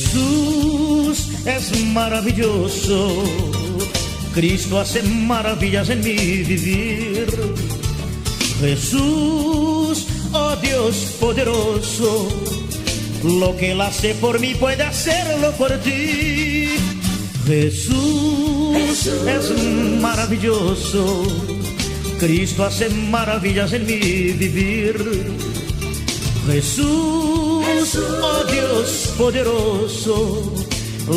Jesús es maravilloso, Cristo hace maravillas en mi vivir. Jesús, oh Dios poderoso, lo que Él hace por mí puede hacerlo por ti. Jesús es maravilloso, Cristo hace maravillas en mi vivir. Jesús, oh Dios poderoso,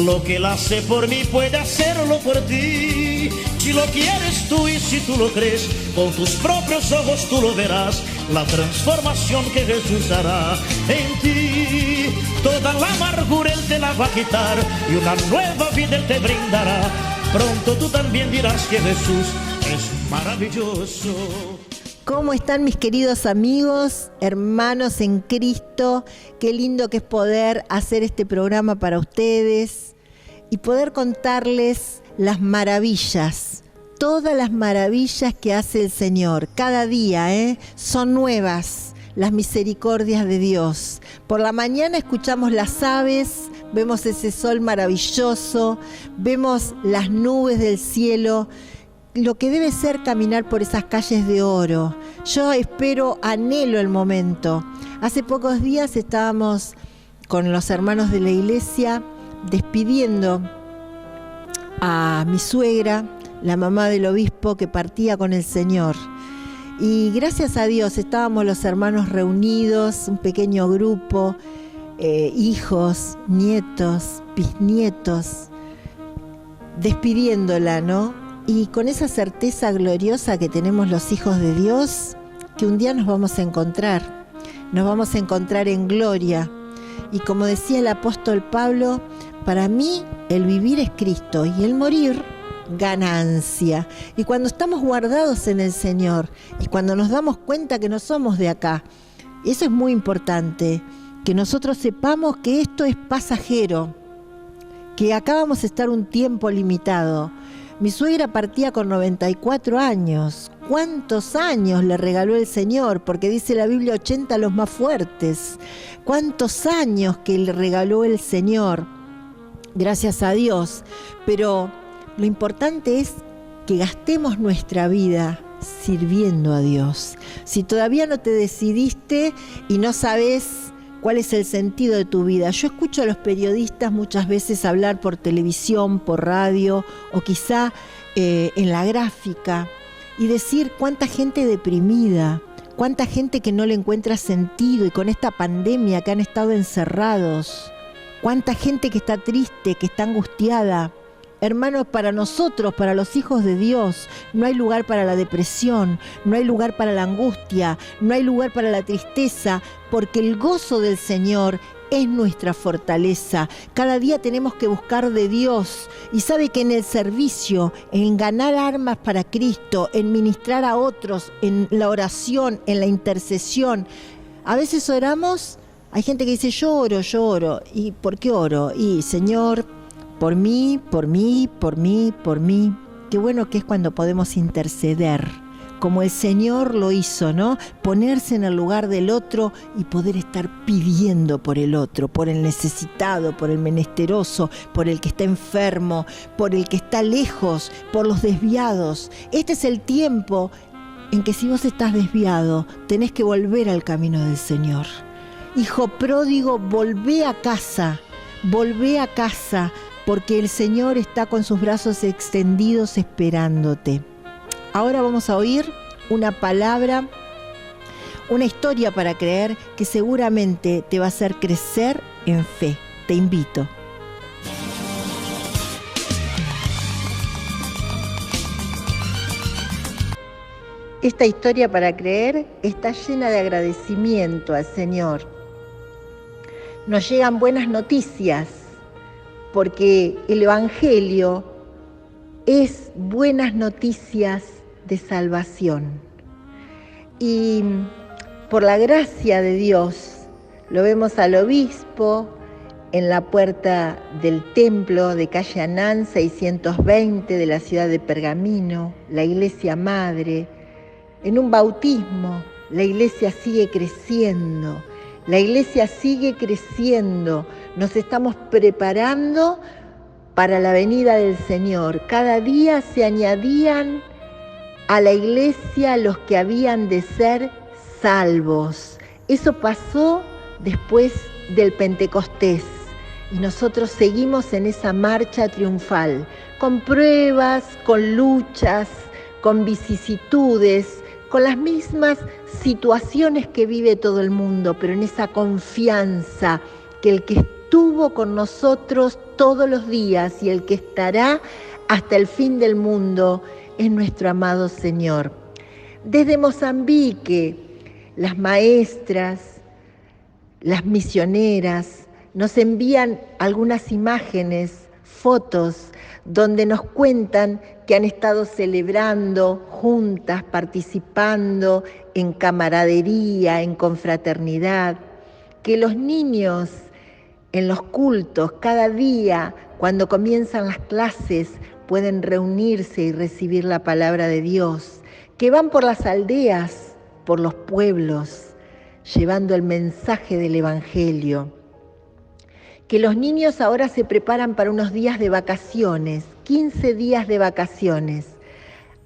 lo que Él hace por mí puede hacerlo por ti. Si lo quieres tú y si tú lo crees, con tus propios ojos tú lo verás, la transformación que Jesús hará en ti. Toda la amargura Él te la va a quitar y una nueva vida Él te brindará. Pronto tú también dirás que Jesús es maravilloso. ¿Cómo están mis queridos amigos, hermanos en Cristo? Qué lindo que es poder hacer este programa para ustedes y poder contarles las maravillas, todas las maravillas que hace el Señor. Cada día, son nuevas las misericordias de Dios. Por la mañana escuchamos las aves, vemos ese sol maravilloso, vemos las nubes del cielo, lo que debe ser caminar por esas calles de oro. Yo espero, anhelo el momento. Hace pocos días estábamos con los hermanos de la iglesia despidiendo a mi suegra, la mamá del obispo que partía con el Señor. Y gracias a Dios estábamos los hermanos reunidos, un pequeño grupo, hijos, nietos, bisnietos, despidiéndola, ¿no? Y con esa certeza gloriosa que tenemos los hijos de Dios, que un día nos vamos a encontrar en gloria. Y como decía el apóstol Pablo, para mí el vivir es Cristo y el morir ganancia. Y cuando estamos guardados en el Señor y cuando nos damos cuenta que no somos de acá, eso es muy importante, que nosotros sepamos que esto es pasajero, que acá vamos a estar un tiempo limitado. Mi suegra partía con 94 años. ¿Cuántos años le regaló el Señor? Porque dice la Biblia 80 los más fuertes. ¿Cuántos años que le regaló el Señor? Gracias a Dios. Pero lo importante es que gastemos nuestra vida sirviendo a Dios. Si todavía no te decidiste y no sabes cuál es el sentido de tu vida. Yo escucho a los periodistas muchas veces hablar por televisión, por radio o quizá en la gráfica y decir cuánta gente deprimida, cuánta gente que no le encuentra sentido y con esta pandemia que han estado encerrados, cuánta gente que está triste, que está angustiada. Hermanos, para nosotros, para los hijos de Dios, no hay lugar para la depresión, no hay lugar para la angustia, no hay lugar para la tristeza, porque el gozo del Señor es nuestra fortaleza. Cada día tenemos que buscar de Dios y sabe que en el servicio, en ganar armas para Cristo, en ministrar a otros, en la oración, en la intercesión, a veces oramos, hay gente que dice yo oro, ¿y por qué oro? Y Señor, por mí. Qué bueno que es cuando podemos interceder, como el Señor lo hizo, ¿no? Ponerse en el lugar del otro y poder estar pidiendo por el otro, por el necesitado, por el menesteroso, por el que está enfermo, por el que está lejos, por los desviados. Este es el tiempo en que si vos estás desviado, tenés que volver al camino del Señor. Hijo pródigo, volvé a casa, porque el Señor está con sus brazos extendidos esperándote. Ahora vamos a oír una palabra, una historia para creer que seguramente te va a hacer crecer en fe. Te invito. Esta historia para creer está llena de agradecimiento al Señor. Nos llegan buenas noticias, porque el Evangelio es buenas noticias de salvación. Y por la gracia de Dios, lo vemos al obispo en la puerta del templo de calle Anán 620 de la ciudad de Pergamino, la iglesia madre. En un bautismo, la iglesia sigue creciendo. La iglesia sigue creciendo Nos estamos preparando para la venida del Señor. Cada día se añadían a la iglesia los que habían de ser salvos. Eso pasó después del Pentecostés y nosotros seguimos en esa marcha triunfal, con pruebas, con luchas, con vicisitudes, con las mismas situaciones que vive todo el mundo, pero en esa confianza que el que estuvo con nosotros todos los días y el que estará hasta el fin del mundo es nuestro amado Señor. Desde Mozambique, las maestras, las misioneras nos envían algunas imágenes, fotos, donde nos cuentan que han estado celebrando juntas, participando en camaradería, en confraternidad, que los niños en los cultos, cada día, cuando comienzan las clases, pueden reunirse y recibir la palabra de Dios, que van por las aldeas, por los pueblos, llevando el mensaje del Evangelio, que los niños ahora se preparan para unos días de vacaciones, 15 días de vacaciones.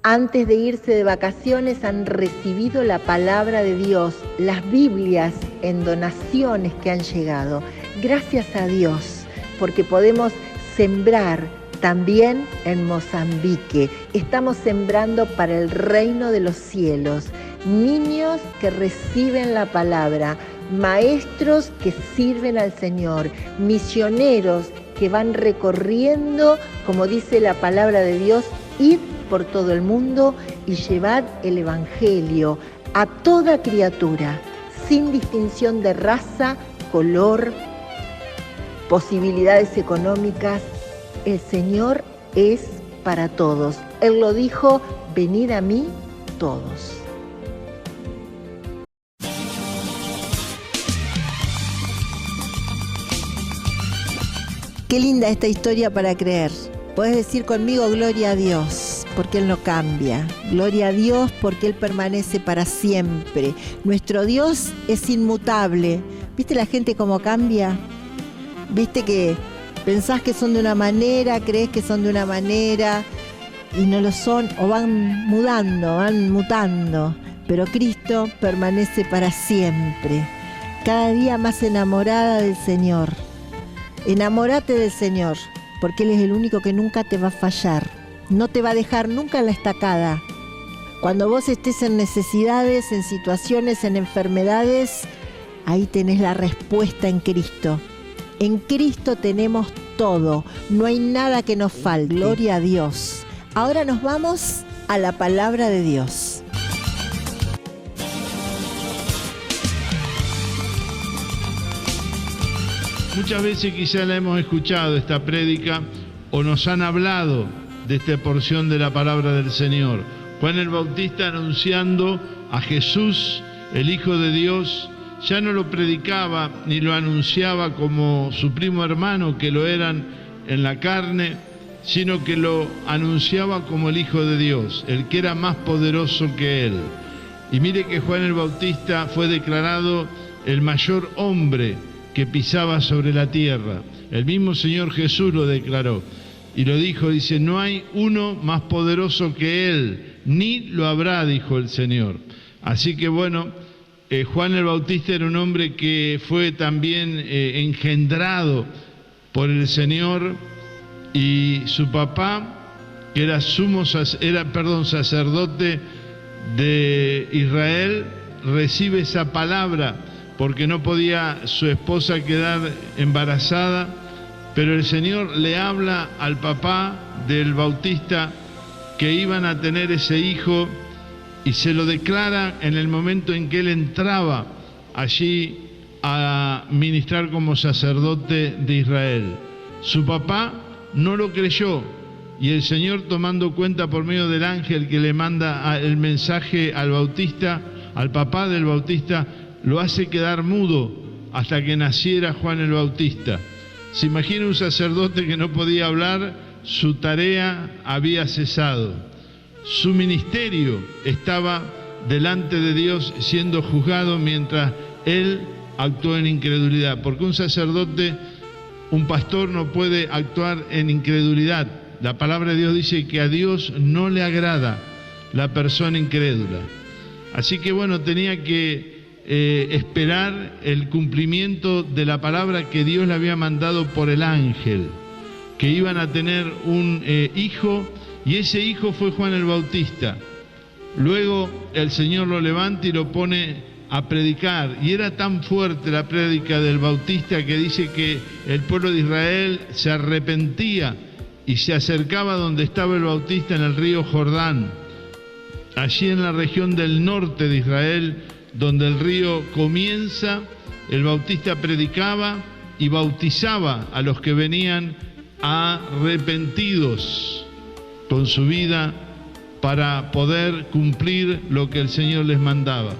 Antes de irse de vacaciones han recibido la palabra de Dios, las Biblias en donaciones que han llegado. Gracias a Dios, porque podemos sembrar también en Mozambique. Estamos sembrando para el reino de los cielos. Niños que reciben la palabra, maestros que sirven al Señor, misioneros que van recorriendo, como dice la palabra de Dios, id por todo el mundo y llevad el Evangelio a toda criatura, sin distinción de raza, color, posibilidades económicas. El Señor es para todos. Él lo dijo, venid a mí todos. Qué linda esta historia para creer. Puedes decir conmigo, gloria a Dios, porque Él no cambia. Gloria a Dios, porque Él permanece para siempre. Nuestro Dios es inmutable. ¿Viste la gente cómo cambia? ¿Viste que pensás que son de una manera, crees que son de una manera y no lo son, o van mudando, van mutando? Pero Cristo permanece para siempre. Cada día más enamorada del Señor. Enamórate del Señor, porque Él es el único que nunca te va a fallar. No te va a dejar nunca en la estacada. Cuando vos estés en necesidades, en situaciones, en enfermedades, ahí tenés la respuesta en Cristo. En Cristo tenemos todo, no hay nada que nos falte. Gloria a Dios. Ahora nos vamos a la palabra de Dios. Muchas veces quizá la hemos escuchado esta prédica o nos han hablado de esta porción de la palabra del Señor. Juan el Bautista anunciando a Jesús, el Hijo de Dios, ya no lo predicaba ni lo anunciaba como su primo hermano, que lo eran en la carne, sino que lo anunciaba como el Hijo de Dios, el que era más poderoso que él. Y mire que Juan el Bautista fue declarado el mayor hombre que pisaba sobre la tierra. El mismo Señor Jesús lo declaró y lo dijo, dice, no hay uno más poderoso que él, ni lo habrá, dijo el Señor. Así que bueno, Juan el Bautista era un hombre que fue también engendrado por el Señor, y su papá, que era sacerdote de Israel, recibe esa palabra porque no podía su esposa quedar embarazada, pero el Señor le habla al papá del Bautista que iban a tener ese hijo y se lo declara en el momento en que él entraba allí a ministrar como sacerdote de Israel. Su papá no lo creyó y el Señor, tomando cuenta por medio del ángel que le manda el mensaje al Bautista, al papá del Bautista, lo hace quedar mudo hasta que naciera Juan el Bautista. Se imagina un sacerdote que no podía hablar, su tarea había cesado. Su ministerio estaba delante de Dios siendo juzgado mientras él actuó en incredulidad, porque un sacerdote un pastor no puede actuar en incredulidad. La palabra de Dios dice que a Dios no le agrada la persona incrédula. Así que bueno, tenía que esperar el cumplimiento de la palabra que Dios le había mandado por el ángel, que iban a tener un hijo, y ese hijo fue Juan el Bautista. Luego el Señor lo levanta y lo pone a predicar, y era tan fuerte la prédica del Bautista que dice que el pueblo de Israel se arrepentía y se acercaba donde estaba el Bautista, en el río Jordán, allí en la región del norte de Israel, donde el río comienza. El Bautista predicaba y bautizaba a los que venían arrepentidos con su vida para poder cumplir lo que el Señor les mandaba.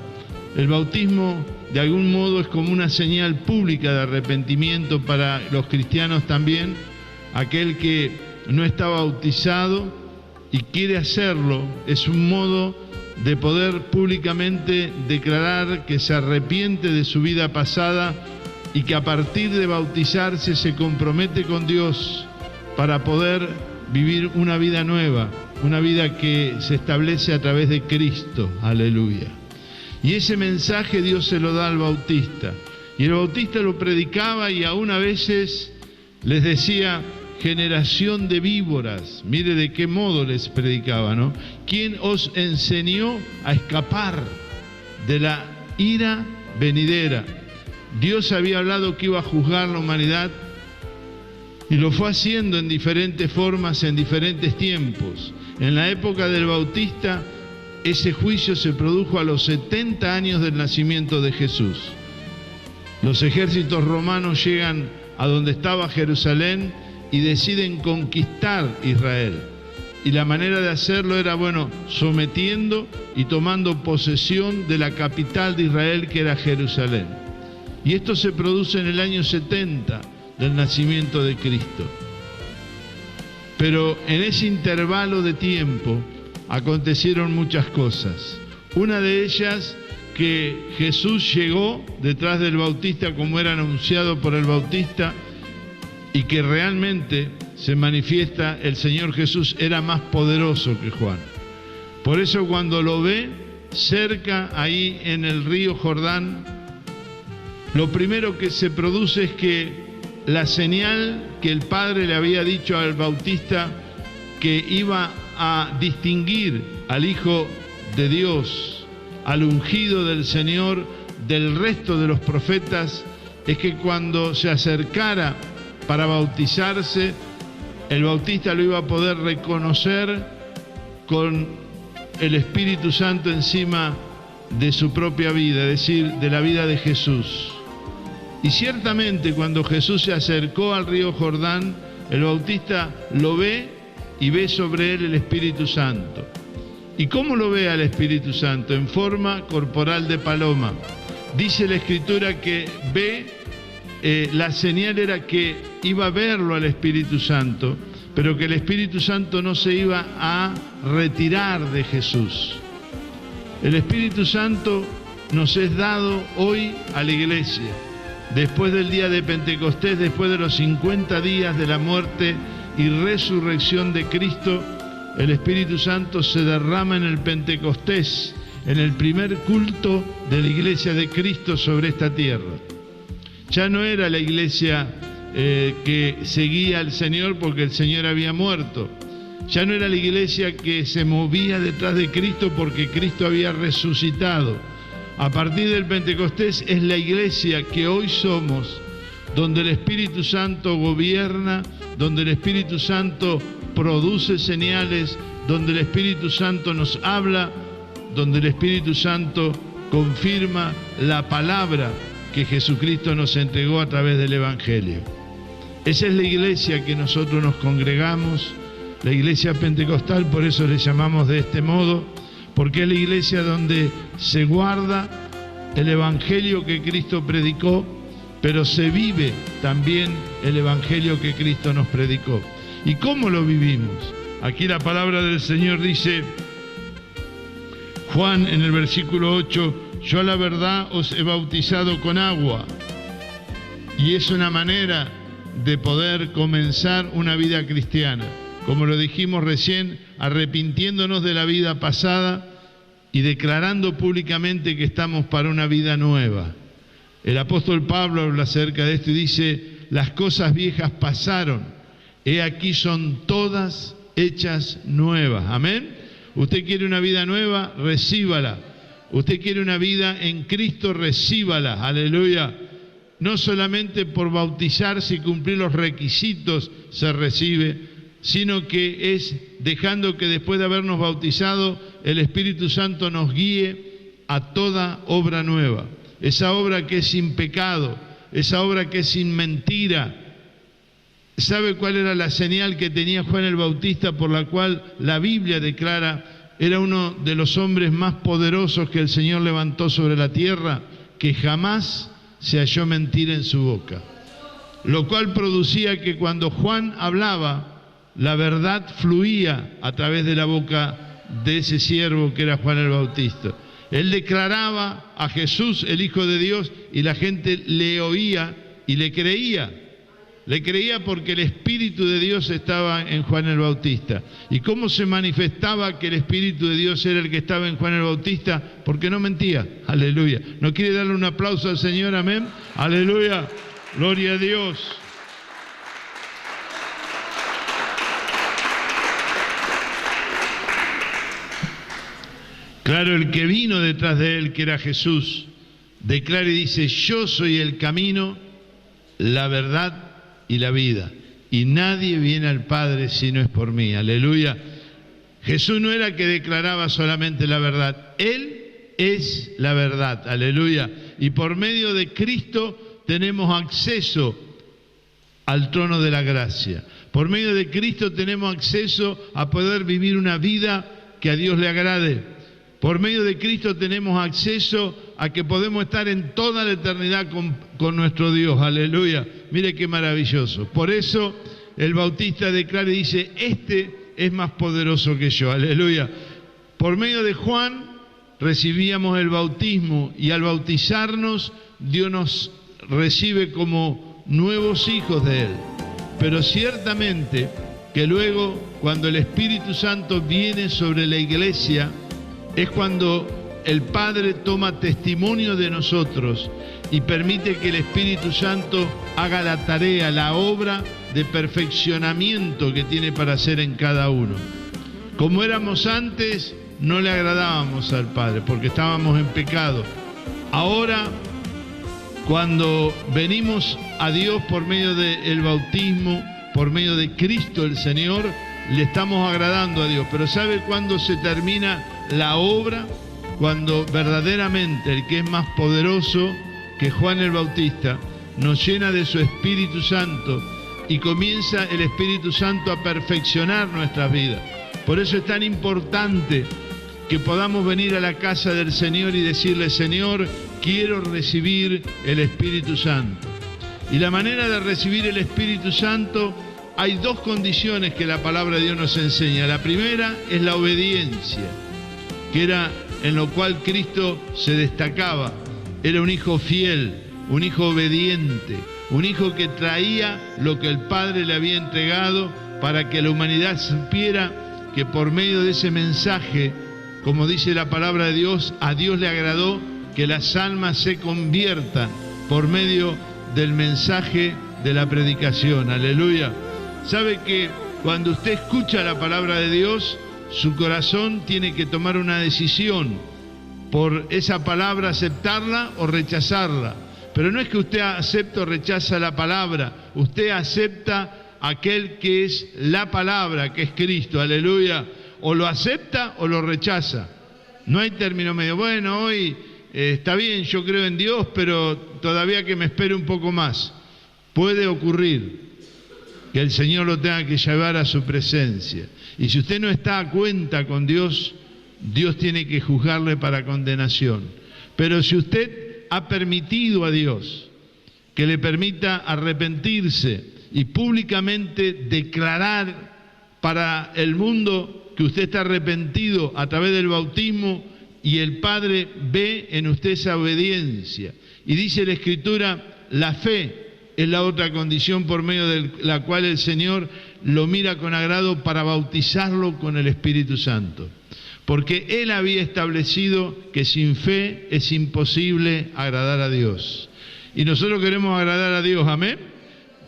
El bautismo de algún modo es como una señal pública de arrepentimiento para los cristianos también. Aquel que no está bautizado y quiere hacerlo es un modo de poder públicamente declarar que se arrepiente de su vida pasada y que a partir de bautizarse se compromete con Dios para poder vivir una vida nueva, una vida que se establece a través de Cristo. Aleluya. Y ese mensaje Dios se lo da al Bautista. Y el Bautista lo predicaba y aún a veces les decía: generación de víboras. Mire de qué modo les predicaba, ¿no? ¿Quién os enseñó a escapar de la ira venidera? Dios había hablado que iba a juzgar la humanidad y lo fue haciendo en diferentes formas, en diferentes tiempos. En la época del Bautista, ese juicio se produjo a los 70 años del nacimiento de Jesús. Los ejércitos romanos llegan a donde estaba Jerusalén y deciden conquistar Israel. Y la manera de hacerlo era, sometiendo y tomando posesión de la capital de Israel, que era Jerusalén. Y esto se produce en el año 70 del nacimiento de Cristo. Pero en ese intervalo de tiempo acontecieron muchas cosas. Una de ellas, que Jesús llegó detrás del Bautista como era anunciado por el Bautista, y que realmente se manifiesta el Señor Jesús era más poderoso que Juan. Por eso cuando lo ve cerca ahí en el río Jordán, lo primero que se produce es que la señal que el Padre le había dicho al Bautista, que iba a distinguir al Hijo de Dios, al ungido del Señor, del resto de los profetas, es que cuando se acercara para bautizarse, el Bautista lo iba a poder reconocer con el Espíritu Santo encima de su propia vida, es decir, de la vida de Jesús. Y ciertamente cuando Jesús se acercó al río Jordán, el Bautista lo ve y ve sobre él el Espíritu Santo. ¿Y cómo lo ve al Espíritu Santo? En forma corporal de paloma. Dice la Escritura que la señal era que iba a verlo al Espíritu Santo, pero que el Espíritu Santo no se iba a retirar de Jesús. El Espíritu Santo nos es dado hoy a la iglesia. Después del día de Pentecostés, después de los 50 días de la muerte y resurrección de Cristo, el Espíritu Santo se derrama en el Pentecostés, en el primer culto de la iglesia de Cristo sobre esta tierra. Ya no era la iglesia que seguía al Señor porque el Señor había muerto. Ya no era la iglesia que se movía detrás de Cristo porque Cristo había resucitado. A partir del Pentecostés es la iglesia que hoy somos, donde el Espíritu Santo gobierna, donde el Espíritu Santo produce señales, donde el Espíritu Santo nos habla, donde el Espíritu Santo confirma la palabra que Jesucristo nos entregó a través del Evangelio. Esa es la iglesia que nosotros nos congregamos, la iglesia pentecostal, por eso le llamamos de este modo, porque es la iglesia donde se guarda el Evangelio que Cristo predicó, pero se vive también el Evangelio que Cristo nos predicó. ¿Y cómo lo vivimos? Aquí la palabra del Señor dice, Juan en el versículo 8, yo a la verdad os he bautizado con agua. Y es una manera de poder comenzar una vida cristiana. Como lo dijimos recién, arrepintiéndonos de la vida pasada y declarando públicamente que estamos para una vida nueva. El apóstol Pablo habla acerca de esto y dice: las cosas viejas pasaron, he aquí son todas hechas nuevas. Amén. Usted quiere una vida nueva, recíbala. Usted quiere una vida en Cristo, recíbala. Aleluya. No solamente por bautizarse y cumplir los requisitos se recibe, sino que es dejando que después de habernos bautizado, el Espíritu Santo nos guíe a toda obra nueva. Esa obra que es sin pecado, esa obra que es sin mentira. ¿Sabe cuál era la señal que tenía Juan el Bautista por la cual la Biblia declara era uno de los hombres más poderosos que el Señor levantó sobre la tierra? Que jamás se halló mentira en su boca. Lo cual producía que cuando Juan hablaba, la verdad fluía a través de la boca de ese siervo que era Juan el Bautista. Él declaraba a Jesús, el Hijo de Dios, y la gente le oía y le creía. Le creía porque el Espíritu de Dios estaba en Juan el Bautista. ¿Y cómo se manifestaba que el Espíritu de Dios era el que estaba en Juan el Bautista? Porque no mentía. Aleluya. ¿No quiere darle un aplauso al Señor? Amén. Aleluya. Gloria a Dios. Claro, el que vino detrás de él, que era Jesús, declara y dice: yo soy el camino, la verdad y la vida, y nadie viene al Padre si no es por mí. Aleluya. Jesús no era que declaraba solamente la verdad, Él es la verdad. Aleluya. Y por medio de Cristo tenemos acceso al trono de la gracia. Por medio de Cristo tenemos acceso a poder vivir una vida que a Dios le agrade. Por medio de Cristo tenemos acceso a que podemos estar en toda la eternidad con nuestro Dios. Aleluya. Mire qué maravilloso. Por eso el Bautista declara y dice: este es más poderoso que yo. Aleluya. Por medio de Juan recibíamos el bautismo, y al bautizarnos Dios nos recibe como nuevos hijos de Él. Pero ciertamente que luego, cuando el Espíritu Santo viene sobre la iglesia, es cuando el Padre toma testimonio de nosotros y permite que el Espíritu Santo haga la tarea, la obra de perfeccionamiento que tiene para hacer en cada uno. Como éramos antes, no le agradábamos al Padre porque estábamos en pecado. Ahora, cuando venimos a Dios por medio del bautismo, por medio de Cristo el Señor, le estamos agradando a Dios. Pero ¿sabe cuándo se termina la obra? Cuando verdaderamente el que es más poderoso que Juan el Bautista nos llena de su Espíritu Santo y comienza el Espíritu Santo a perfeccionar nuestras vidas. Por eso es tan importante que podamos venir a la casa del Señor y decirle: Señor, quiero recibir el Espíritu Santo. Y la manera de recibir el Espíritu Santo, hay dos condiciones que la palabra de Dios nos enseña. La primera es la obediencia, que era en lo cual Cristo se destacaba. Era un hijo fiel, un hijo obediente, un hijo que traía lo que el Padre le había entregado para que la humanidad supiera que por medio de ese mensaje, como dice la palabra de Dios, a Dios le agradó que las almas se conviertan por medio del mensaje de la predicación. Aleluya. ¿Sabe que cuando usted escucha la palabra de Dios, su corazón tiene que tomar una decisión por esa palabra, aceptarla o rechazarla? Pero no es que usted acepta o rechaza la palabra, usted acepta aquel que es la palabra, que es Cristo. Aleluya. O lo acepta o lo rechaza. No hay término medio. Bueno, hoy está bien, yo creo en Dios, pero todavía que me espere un poco más. Puede ocurrir que el Señor lo tenga que llevar a su presencia. Y si usted no está a cuenta con Dios, Dios tiene que juzgarle para condenación. Pero si usted ha permitido a Dios que le permita arrepentirse y públicamente declarar para el mundo que usted está arrepentido a través del bautismo, y el Padre ve en usted esa obediencia. Y dice la Escritura: la fe es la otra condición por medio de la cual el Señor lo mira con agrado para bautizarlo con el Espíritu Santo. Porque Él había establecido que sin fe es imposible agradar a Dios. Y nosotros queremos agradar a Dios, amén.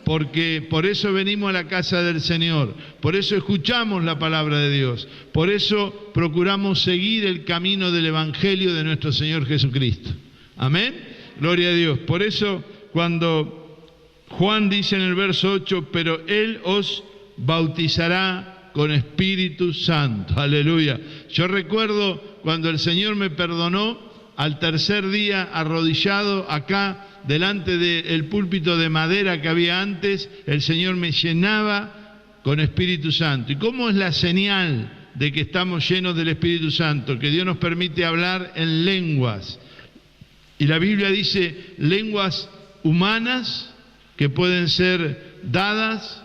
Porque por eso venimos a la casa del Señor, por eso escuchamos la palabra de Dios, por eso procuramos seguir el camino del Evangelio de nuestro Señor Jesucristo. Amén. Gloria a Dios. Por eso cuando Juan dice en el verso 8, pero Él os bautizará con Espíritu Santo. Aleluya. Yo recuerdo cuando el Señor me perdonó, al tercer día arrodillado acá, delante del púlpito de madera que había antes, el Señor me llenaba con Espíritu Santo. ¿Y cómo es la señal de que estamos llenos del Espíritu Santo? Que Dios nos permite hablar en lenguas. Y la Biblia dice lenguas humanas que pueden ser dadas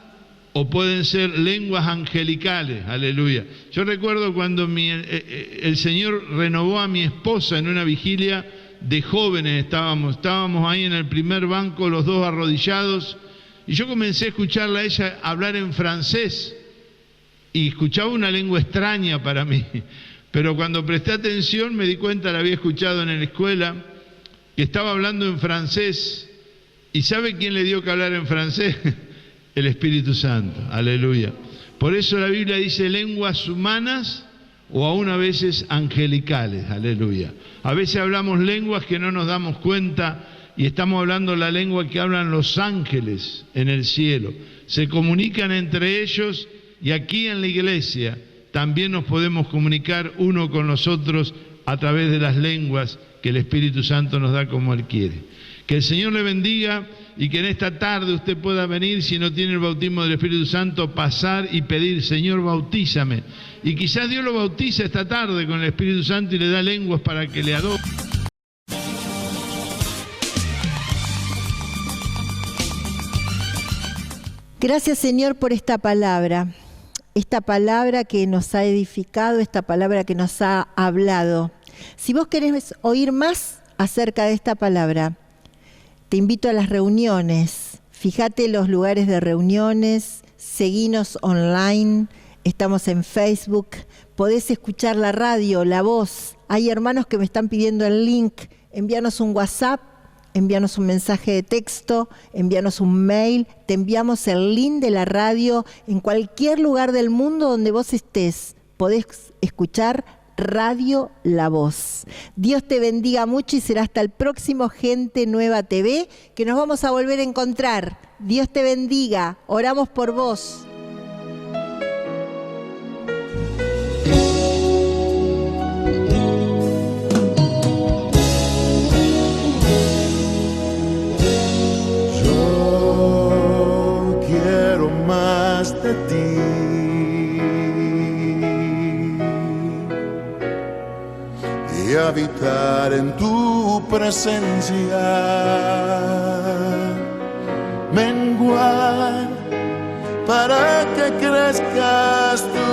o pueden ser lenguas angelicales. Aleluya. Yo recuerdo cuando el Señor renovó a mi esposa en una vigilia de jóvenes, estábamos ahí en el primer banco, los dos arrodillados, y yo comencé a escucharla a ella hablar en francés, y escuchaba una lengua extraña para mí, pero cuando presté atención me di cuenta, la había escuchado en la escuela, que estaba hablando en francés, y ¿sabe quién le dio que hablar en francés? El Espíritu Santo, aleluya. Por eso la Biblia dice lenguas humanas, o aún a veces angelicales, aleluya. A veces hablamos lenguas que no nos damos cuenta y estamos hablando la lengua que hablan los ángeles en el cielo. Se comunican entre ellos y aquí en la iglesia también nos podemos comunicar uno con los otros a través de las lenguas que el Espíritu Santo nos da como Él quiere. Que el Señor le bendiga y que en esta tarde usted pueda venir, si no tiene el bautismo del Espíritu Santo, pasar y pedir, Señor, bautízame. Y quizás Dios lo bautiza esta tarde con el Espíritu Santo y le da lenguas para que le adore. Gracias, Señor, por esta palabra que nos ha edificado, esta palabra que nos ha hablado. Si vos querés oír más acerca de esta palabra, te invito a las reuniones. Fíjate los lugares de reuniones, seguinos online, estamos en Facebook, podés escuchar la radio, la voz. Hay hermanos que me están pidiendo el link, envíanos un WhatsApp, envíanos un mensaje de texto, envíanos un mail, te enviamos el link de la radio en cualquier lugar del mundo donde vos estés. Podés escuchar Radio La Voz. Dios te bendiga mucho y será hasta el próximo Gente Nueva TV que nos vamos a volver a encontrar. Dios te bendiga. Oramos por vos. Yo quiero más de ti. Y habitar en tu presencia, menguar para que crezcas tú.